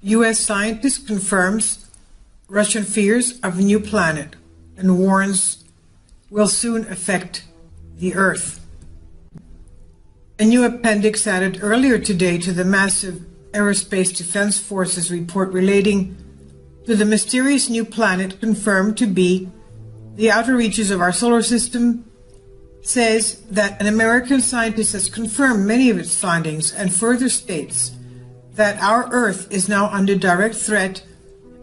U.S. scientist confirms Russian fears of a new planet and warns will soon affect the Earth. A new appendix added earlier today to the massive Aerospace Defense Forces report relating to the mysterious new planet confirmed to be the outer reaches of our solar system says that an American scientist has confirmed many of its findings and further states that our Earth is now under direct threat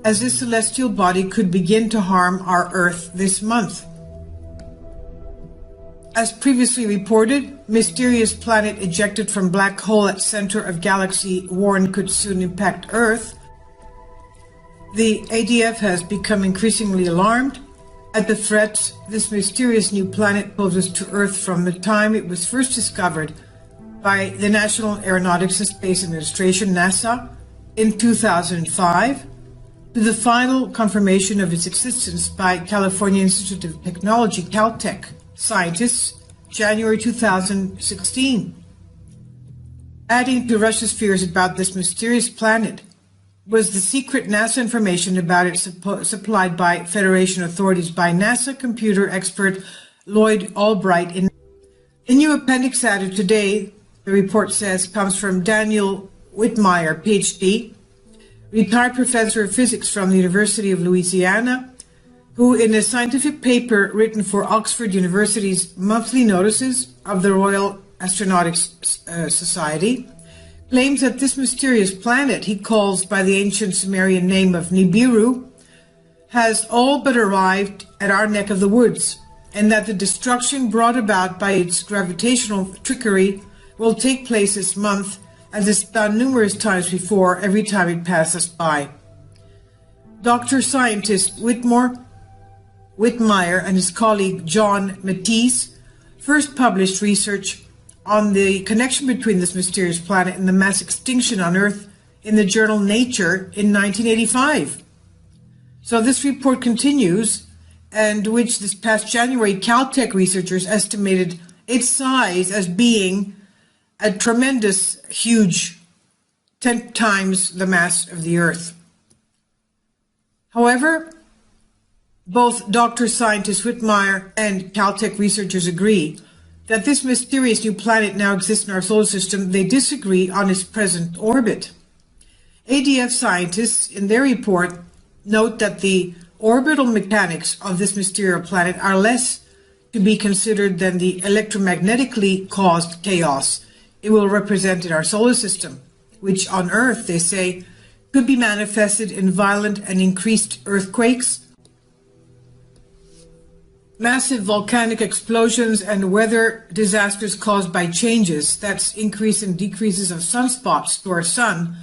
as this celestial body could begin to harm our Earth this month. As previously reported, mysterious planet ejected from black hole at center of galaxy warned could soon impact Earth. The ADF has become increasingly alarmed at the threats this mysterious new planet poses to Earth from the time it was first discovered by the National Aeronautics and Space Administration, NASA, in 2005, to the final confirmation of its existence by California Institute of Technology, Caltech, scientists, January 2016. Adding to Russia's fears about this mysterious planet was the secret NASA information about it supplied by Federation authorities by NASA computer expert Lloyd Albright. A new appendix added today, the report says, comes from Daniel Whitmire, PhD, retired professor of physics from the University of Louisiana, who in a scientific paper written for Oxford University's monthly notices of the Royal Astronautics Society, claims that this mysterious planet he calls by the ancient Sumerian name of Nibiru has all but arrived at our neck of the woods, and that the destruction brought about by its gravitational trickery will take place this month, as it's done numerous times before every time it passes by. Dr. Scientist Whitmire and his colleague John Matisse first published research on the connection between this mysterious planet and the mass extinction on Earth in the journal Nature in 1985. So this report continues, and which this past January Caltech researchers estimated its size as being a tremendous, huge, 10 times the mass of the Earth. However, both Dr. Scientist Whitmire and Caltech researchers agree that this mysterious new planet now exists in our solar system. They disagree on its present orbit. ADF scientists, in their report, note that the orbital mechanics of this mysterious planet are less to be considered than the electromagnetically caused chaos it will represent in our solar system, which on Earth, they say, could be manifested in violent and increased earthquakes, massive volcanic explosions, and weather disasters caused by changes, that's increase and decreases of sunspots to our sun,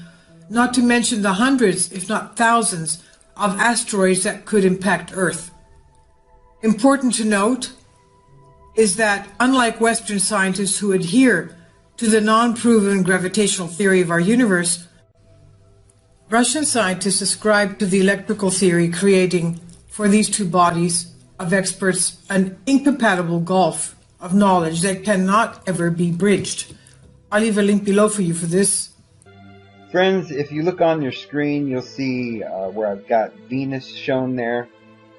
not to mention the hundreds, if not thousands, of asteroids that could impact Earth. Important to note is that, unlike Western scientists who adhere to the non-proven gravitational theory of our universe, Russian scientists ascribe to the electrical theory, creating for these two bodies of experts an incompatible gulf of knowledge that cannot ever be bridged. I'll leave a link below for you for this. Friends, if you look on your screen, you'll see where I've got Venus shown there,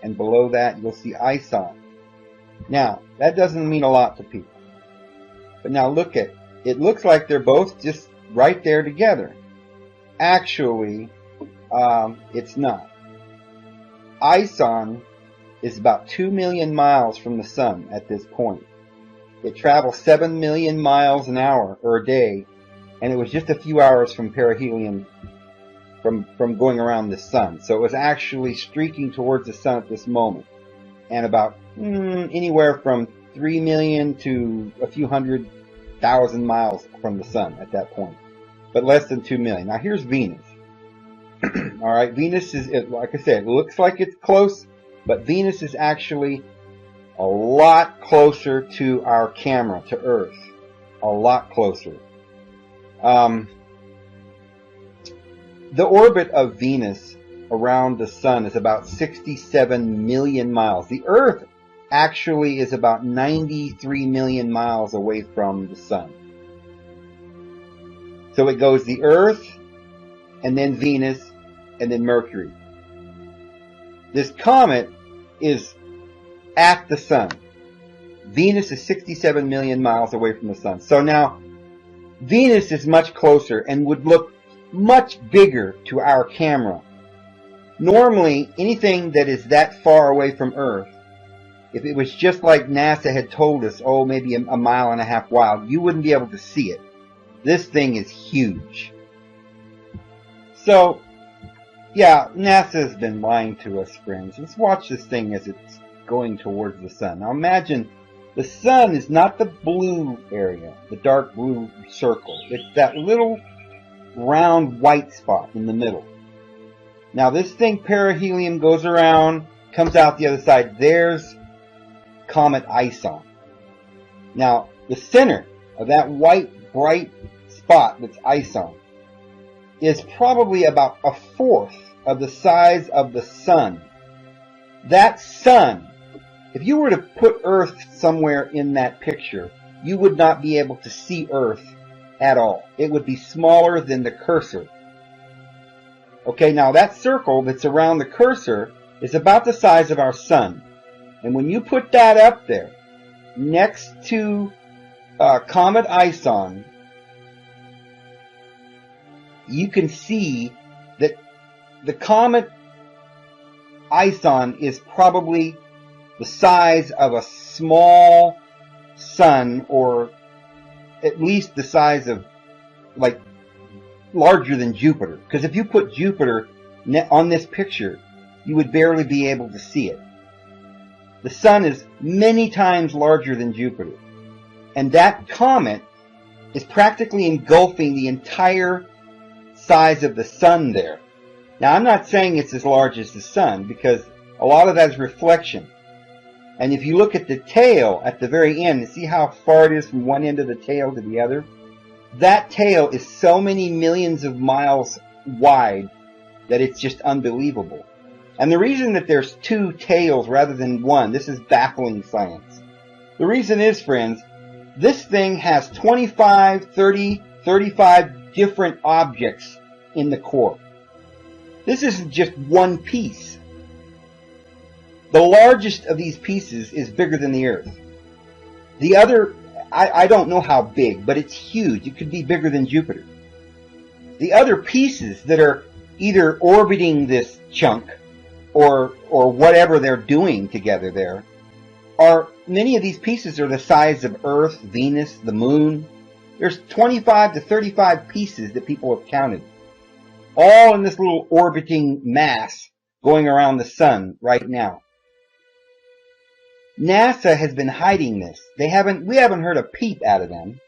and below that you'll see Ison. Now, that doesn't mean a lot to people. But now look at it. It looks like they're both just right there together. Actually, it's not. Ison is about 2 million miles from the sun at this point. It travels 7 million miles an hour or a day, and it was just a few hours from perihelion from going around the sun. So it was actually streaking towards the sun at this moment, and about anywhere from 3 million to a few 100,000 miles from the sun at that point, but less than 2 million. Now here's Venus. All right, Venus is, like I said, it looks like it's close, but Venus is actually a lot closer to our camera, to Earth. A lot closer. The orbit of Venus around the sun is about 67 million miles. The Earth actually is about 93 million miles away from the sun. So it goes the Earth, and then Venus, and then Mercury. This comet is at the sun. Venus is 67 million miles away from the sun. So now, Venus is much closer and would look much bigger to our camera. Normally, anything that is that far away from Earth, if it was just like NASA had told us, oh, maybe a mile and a half wide, you wouldn't be able to see it. This thing is huge. So, yeah, NASA has been lying to us, friends. Let's watch this thing as it's going towards the sun. Now imagine the sun is not the blue area, the dark blue circle. It's that little round white spot in the middle. Now this thing, perihelion, goes around, comes out the other side. There's comet Ison. Now the center of that white, bright spot that's Ison is probably about a fourth of the size of the sun. That sun, if you were to put Earth somewhere in that picture, you would not be able to see Earth at all. It would be smaller than the cursor. Okay, now that circle that's around the cursor is about the size of our sun. And when you put that up there, next to Comet Ison, you can see that the Comet Ison is probably the size of a small sun, or at least the size of, like, larger than Jupiter. Because if you put Jupiter on this picture, you would barely be able to see it. The sun is many times larger than Jupiter. And that comet is practically engulfing the entire size of the sun there. Now, I'm not saying it's as large as the sun, because a lot of that is reflection. And if you look at the tail at the very end, and see how far it is from one end of the tail to the other? That tail is so many millions of miles wide that it's just unbelievable. And the reason that there's two tails rather than one, this is baffling science. The reason is, friends, this thing has 25, 30, 35 different objects in the core. This isn't just one piece. The largest of these pieces is bigger than the Earth. The other, I don't know how big, but it's huge. It could be bigger than Jupiter. The other pieces that are either orbiting this chunk or whatever they're doing together there, many of these pieces are the size of Earth, Venus, the Moon. There's 25 to 35 pieces that people have counted, all in this little orbiting mass going around the sun right now. NASA has been hiding this. We haven't heard a peep out of them.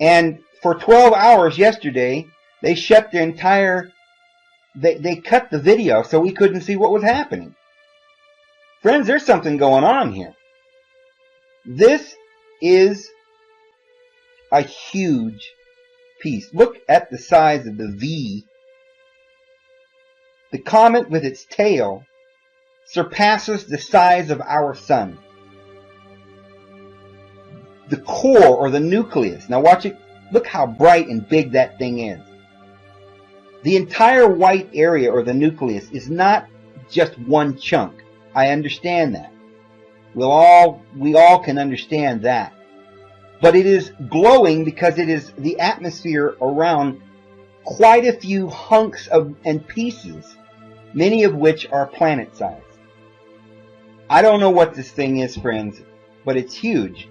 And for 12 hours yesterday, they shut the entire, they cut the video so we couldn't see what was happening. Friends, there's something going on here. This is a huge piece. Look at the size of the V. The comet with its tail surpasses the size of our sun. The core, or the nucleus, now watch it, look how bright and big that thing is. The entire white area, or the nucleus, is not just one chunk. I understand that. We all can understand that. But it is glowing because it is the atmosphere around quite a few hunks and pieces, many of which are planet size. I don't know what this thing is, friends, but it's huge.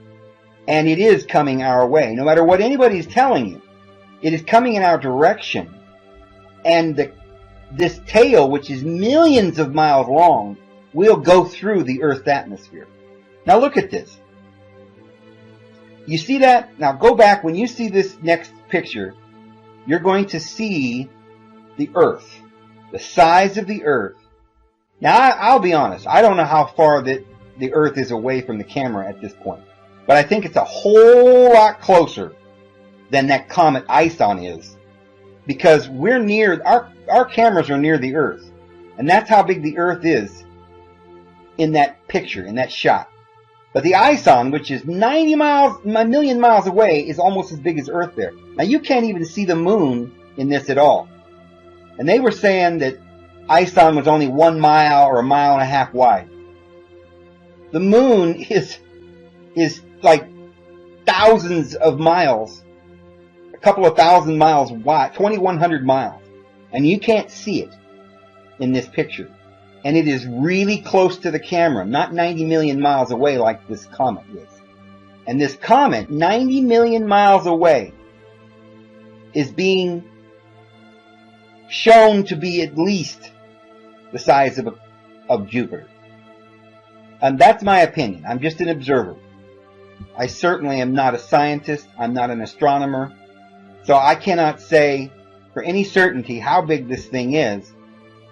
And it is coming our way. No matter what anybody is telling you, it is coming in our direction. And this tail, which is millions of miles long, will go through the Earth's atmosphere. Now look at this. You see that? Now go back. When you see this next picture, you're going to see the Earth, the size of the Earth. Now, I'll be honest. I don't know how far the Earth is away from the camera at this point. But I think it's a whole lot closer than that comet Ison is. Because we're near, our cameras are near the Earth. And that's how big the Earth is in that picture, in that shot. But the Ison, which is 90 miles, a million miles away, is almost as big as Earth there. Now, you can't even see the moon in this at all. And they were saying that Ison was only 1 mile or 1.5 miles wide. The moon is like thousands of miles, a couple of thousand miles wide, 2,100 miles. And you can't see it in this picture. And it is really close to the camera, not 90 million miles away like this comet is. And this comet, 90 million miles away, is being shown to be at least the size of Jupiter. And that's my opinion. I'm just an observer. I certainly am not a scientist. I'm not an astronomer. So I cannot say for any certainty how big this thing is.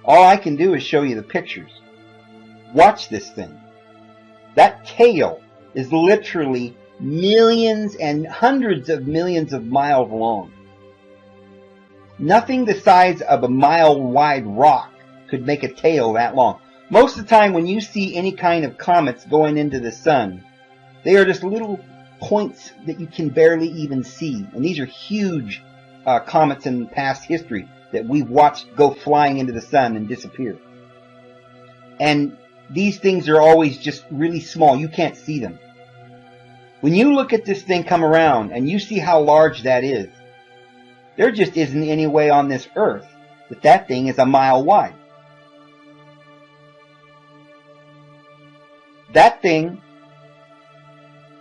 All I can do is show you the pictures. Watch this thing. That tail is literally millions and hundreds of millions of miles long. Nothing the size of a mile-wide rock could make a tail that long. Most of the time when you see any kind of comets going into the sun, they are just little points that you can barely even see. And these are huge comets in past history that we've watched go flying into the sun and disappear. And these things are always just really small. You can't see them. When you look at this thing come around and you see how large that is, there just isn't any way on this earth that that thing is 1 mile wide. That thing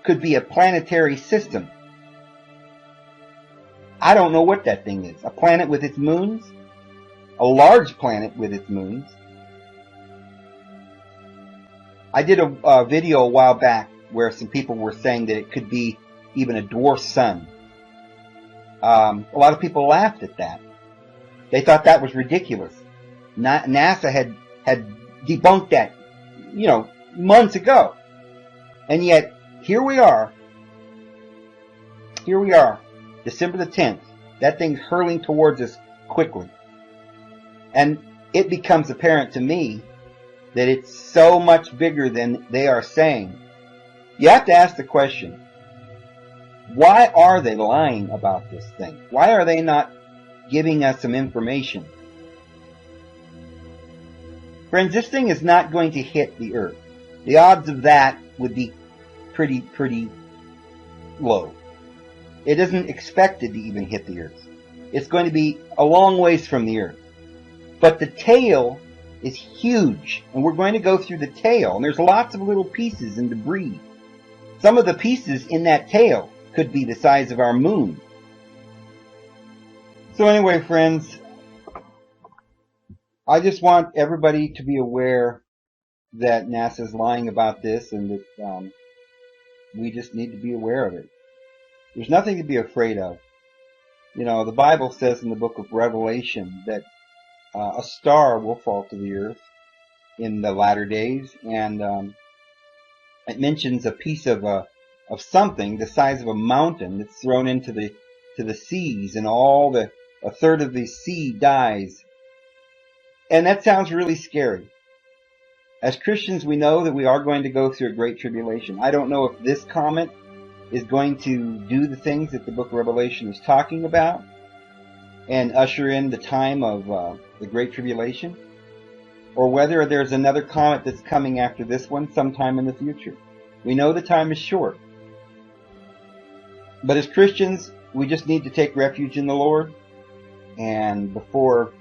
could be a planetary system. I don't know what that thing is. A planet with its moons? A large planet with its moons? I did a video a while back where some people were saying that it could be even a dwarf sun. A lot of people laughed at that. They thought that was ridiculous. NASA had debunked that, months ago. And yet, here we are, December the 10th. That thing's hurling towards us quickly. And it becomes apparent to me that it's so much bigger than they are saying. You have to ask the question, why are they lying about this thing? Why are they not giving us some information? Friends, this thing is not going to hit the Earth. The odds of that would be pretty low. It isn't expected to even hit the Earth. It's going to be a long ways from the Earth. But the tail is huge, and we're going to go through the tail, and there's lots of little pieces and debris. Some of the pieces in that tail could be the size of our moon. So anyway, friends, I just want everybody to be aware that NASA is lying about this, and that we just need to be aware of it. There's nothing to be afraid of. The Bible says in the book of Revelation that a star will fall to the earth in the latter days, and it mentions a piece of something the size of a mountain that's thrown into the seas, and a third of the sea dies. And that sounds really scary. As Christians, we know that we are going to go through a great tribulation. I don't know if this comet is going to do the things that the book of Revelation is talking about and usher in the time of the great tribulation, or whether there's another comet that's coming after this one sometime in the future. We know the time is short. But as Christians, we just need to take refuge in the Lord, and before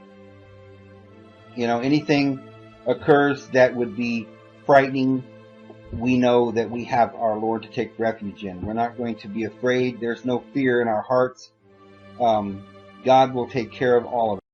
anything occurs that would be frightening, we know that we have our Lord to take refuge in. We're not going to be afraid. There's no fear in our hearts. God will take care of all of it.